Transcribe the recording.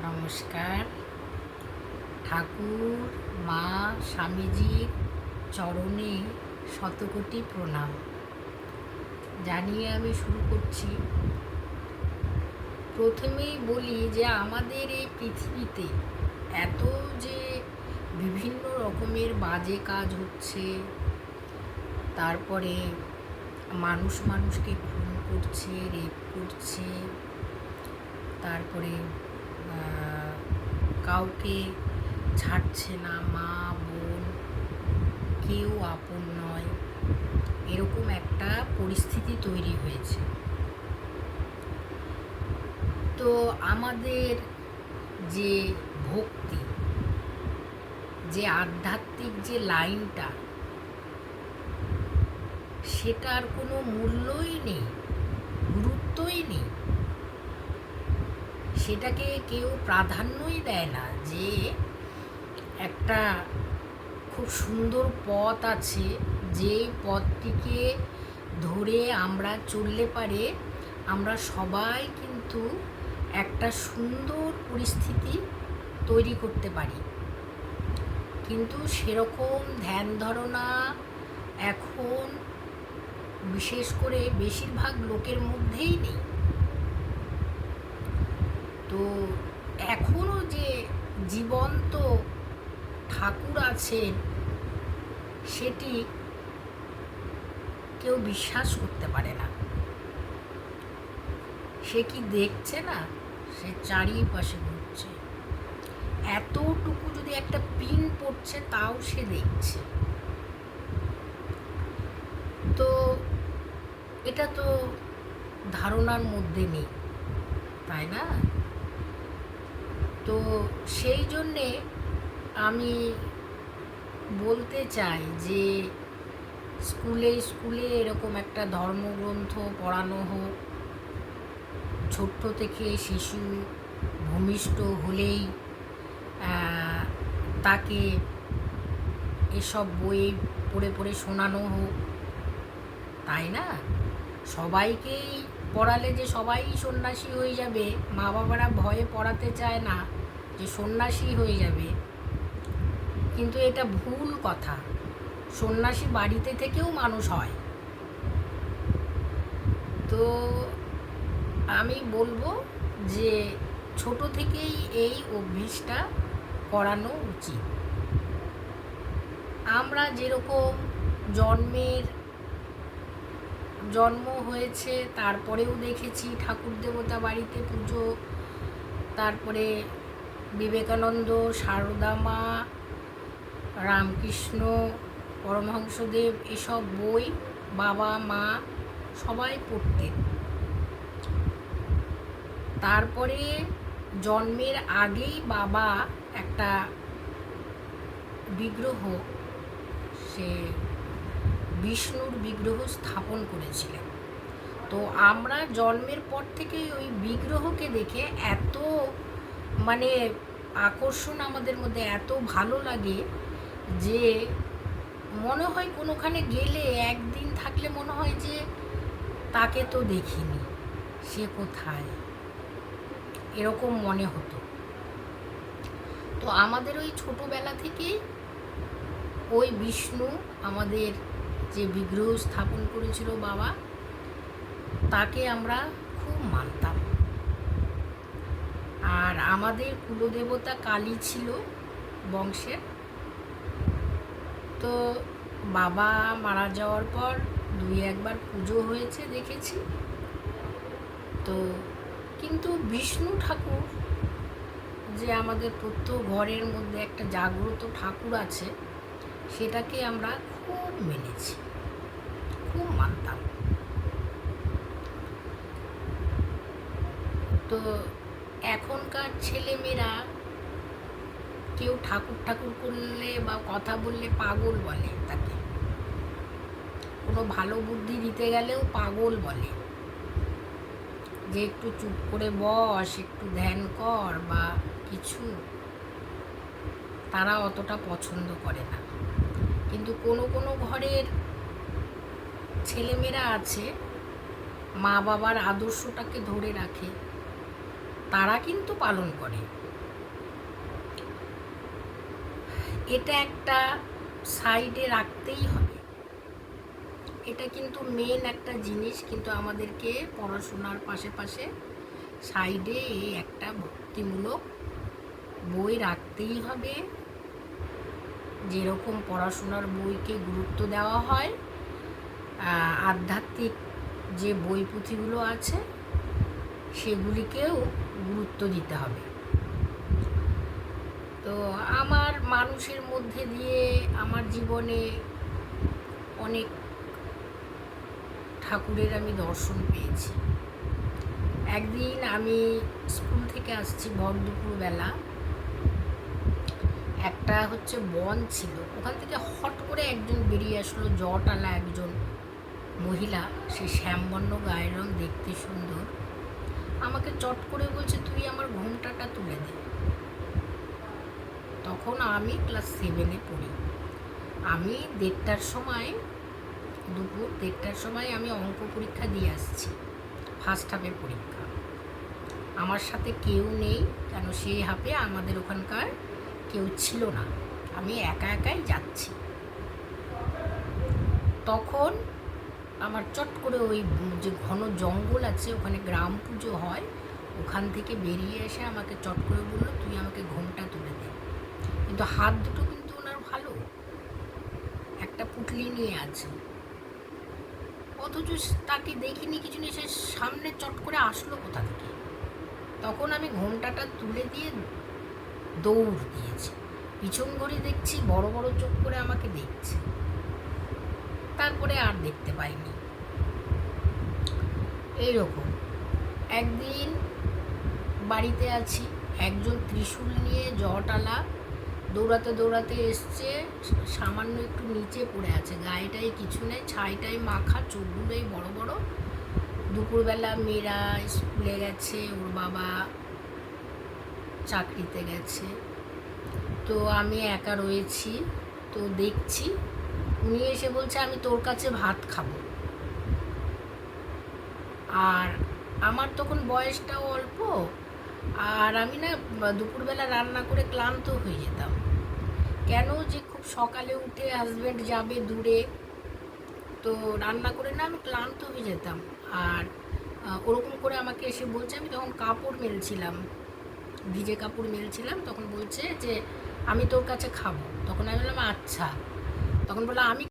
নমস্কার। ঠাকুর মা স্বামীজির চরণে শতকোটি প্রণাম জানিয়ে আমি শুরু করছি। প্রথমেই বলি যে আমাদের এই পৃথিবীতে এত যে বিভিন্ন রকমের বাজে কাজ হচ্ছে, তারপরে মানুষ মানুষকে খুন করছে, রেপ করছে, তারপরে কাউকে ছাড়ছে না, মা বোন কেউ আপন নয়, এরকম একটা পরিস্থিতি তৈরি হয়েছে। তো আমাদের যে ভক্তি, যে আধ্যাত্মিক যে লাইনটা, সেটার কোনো মূল্যই নেই, গুরুত্বই নেই, সেটাকে কেউ প্রাধান্যই দেয় না। যে একটা খুব সুন্দর পথ আছে, যে পথটিকে ধরে আমরা চললে পারে আমরা সবাই কিন্তু একটা সুন্দর পরিস্থিতি তৈরি করতে পারি, কিন্তু সেরকম ধ্যান ধারণা এখন বিশেষ করে বেশিরভাগ লোকের মধ্যেই নেই। তো এখনও যে জীবন্ত ঠাকুর আছেন সেটি কেউ বিশ্বাস করতে পারে না। সে কি দেখছে না? সে চারিপাশে ঘুরছে, এতটুকু যদি একটা পিন পড়ছে তাও সে দেখছে। তো এটা তো ধারণার মধ্যে নেই, তাই না? তো সেই জন্যে আমি বলতে চাই যে স্কুলে স্কুলে এরকম একটা ধর্মগ্রন্থ পড়ানো হোক। ছোট্ট থেকে শিশু ভূমিষ্ঠ হলেই তাকে এসব বই পড়ে পড়ে শোনানো হোক, তাই না? সবাইকেই পড়ালে যে সবাই সন্ন্যাসী হয়ে যাবে, মা বাবারা ভয়ে পড়াতে চায় না যে সন্ন্যাসী হয়ে যাবে, কিন্তু এটা ভুল কথা। সন্ন্যাসী বাড়িতে থেকেও মানুষ হয়। তো আমি বলবো যে ছোট থেকেই এই অভ্যেসটা করানো উচিত। আমরা যেরকম জন্ম হয়েছে তারপরেও দেখেছি ঠাকুর দেবতা বাড়িতে পুজো, তারপরে বিবেকানন্দ, সারদা মা, রামকৃষ্ণ, পরমহংসদেব এসব বই বাবা মা সবাই পড়তেন। তারপরে জন্মের আগেই বাবা একটা বিগ্রহ, সে বিষ্ণুর বিগ্রহ স্থাপন করেছিলেন। তো আমরা জন্মের পর থেকেই ওই বিগ্রহকে দেখে এত মানে আকর্ষণ আমাদের মধ্যে, এত ভালো লাগে যে মনে হয় কোনোখানে গেলে একদিন থাকলে মনে হয় যে তাকে তো দেখিনি, সে কোথায়, এরকম মনে হতো। তো আমাদের ওই ছোটোবেলা থেকেই ওই বিষ্ণু, আমাদের যে বিগ্রহ স্থাপন করেছিল বাবা, তাকে আমরা খুব মানতাম। আর আমাদের কুলদেবতা কালী ছিল বংশের। তো বাবা মারা যাওয়ার পর দুই একবার পুজো হয়েছে দেখেছি। তো কিন্তু বিষ্ণু ঠাকুর যে আমাদের প্রত্যেক ঘরের মধ্যে একটা জাগ্রত ঠাকুর আছে, সেটাকে আমরা খুব মেনেছি, খুব মানতাম। তো এখনকার ছেলেমেয়েরা কেউ ঠাকুর ঠাকুর করলে বা কথা বললে পাগল বলে, তাকে কোনো ভালো বুদ্ধি দিতে গেলেও পাগল বলে, যে একটু চুপ করে বস, একটু ধ্যান কর বা কিছু, তারা অতটা পছন্দ করে না। কিন্তু কোনো কোনো ঘরের ছেলেমেয়েরা আছে মা বাবার আদর্শটাকে ধরে রাখে, তারা কিন্তু পালন করে। এটা একটা সাইডে রাখতেই হবে। এটা কিন্তু মেন একটা জিনিস, কিন্তু আমাদেরকে পড়াশোনার পাশে পাশে সাইডে এই একটা ভক্তিমূলক বই রাখতেই হবে। যেরকম পড়াশোনার বইকে গুরুত্ব দেওয়া হয়, আধ্যাত্মিক যে বই পুঁথিগুলো আছে সেগুলিকেও গুরুত্ব দিতে হবে। তো আমার মানুষের মধ্যে দিয়ে আমার জীবনে অনেক ঠাকুরের আমি দর্শন পেয়েছি। একদিন আমি স্কুল থেকে আসছি ভর দুপুরবেলা, একটা হচ্ছে বন ছিল, ওখান থেকে হট করে একজন বেরিয়ে আসলো, জটালা একজন মহিলা, সে শ্যামবর্ণ গায়ের রং, দেখতে সুন্দর। আমাকে চট করে বলছে, তুই আমার ঘোমটাটা তুলে দে। তখন আমি ক্লাস 7-এ পড়ি। আমি 1:30টার সময়, দুপুর 1:30টার সময় আমি অঙ্ক পরীক্ষা দিয়ে আসছি, ফার্স্ট হাফের পরীক্ষা। আমার সাথে কেউ নেই, কেন সেই হাফে আমাদের ওখানকার কেউ ছিল না, আমি একা একাই যাচ্ছি। তখন আমার চট করে ওই যে ঘন জঙ্গল আছে, ওখানে গ্রাম পুজো হয়, ওখান থেকে বেরিয়ে এসে আমাকে চট করে বললো, তুই আমাকে ঘোমটা তুলে দে। কিন্তু হাত দুটো কিন্তু ওনার ভালো, একটা পুটলি নিয়ে আছে, অথচ তাকে দেখিনি কিছু নেই, সে সামনে চট করে আসলো কোথা থেকে। তখন আমি ঘোমটাটা তুলে দিয়ে দৌড় দিয়েছি। পিছন ঘুরে দেখছি বড় বড় চোখ করে আমাকে দেখছে। তারপরে আর দেখতে পাইনি। এইরকম একদিন বাড়িতে আছি, একজন ত্রিশূল নিয়ে জটালা দৌড়াতে দৌড়াতে এসছে, সামান্য একটু নিচে পড়ে আছে, গায়েটাই কিছু নেই, ছাইটাই মাখা, চোখগুলোই বড় বড়। দুপুরবেলা মেয়েরা স্কুলে গেছে, ওর বাবা চাকরিতে গেছে, তো আমি একা রয়েছি। তো দেখছি উনি এসে বলছে, আমি তোর কাছে ভাত খাবো। আর আমার তখন বয়সটাও অল্প, আর আমি না দুপুরবেলা রান্না করে ক্লান্ত হয়ে যেতাম। কেন যে খুব সকালে উঠে হাজব্যান্ড যাবে দূরে, তো রান্না করে না আমি ক্লান্ত হয়ে যেতাম। আর ওরকম করে আমাকে এসে বলছে, আমি তখন কাপড় মেলছিলাম, ভিজে কাপড় মেলছিলাম, তখন বলছে যে আমি তোর কাছে খাবো। তখন আমি বললাম আচ্ছা। তখন বললাম আমি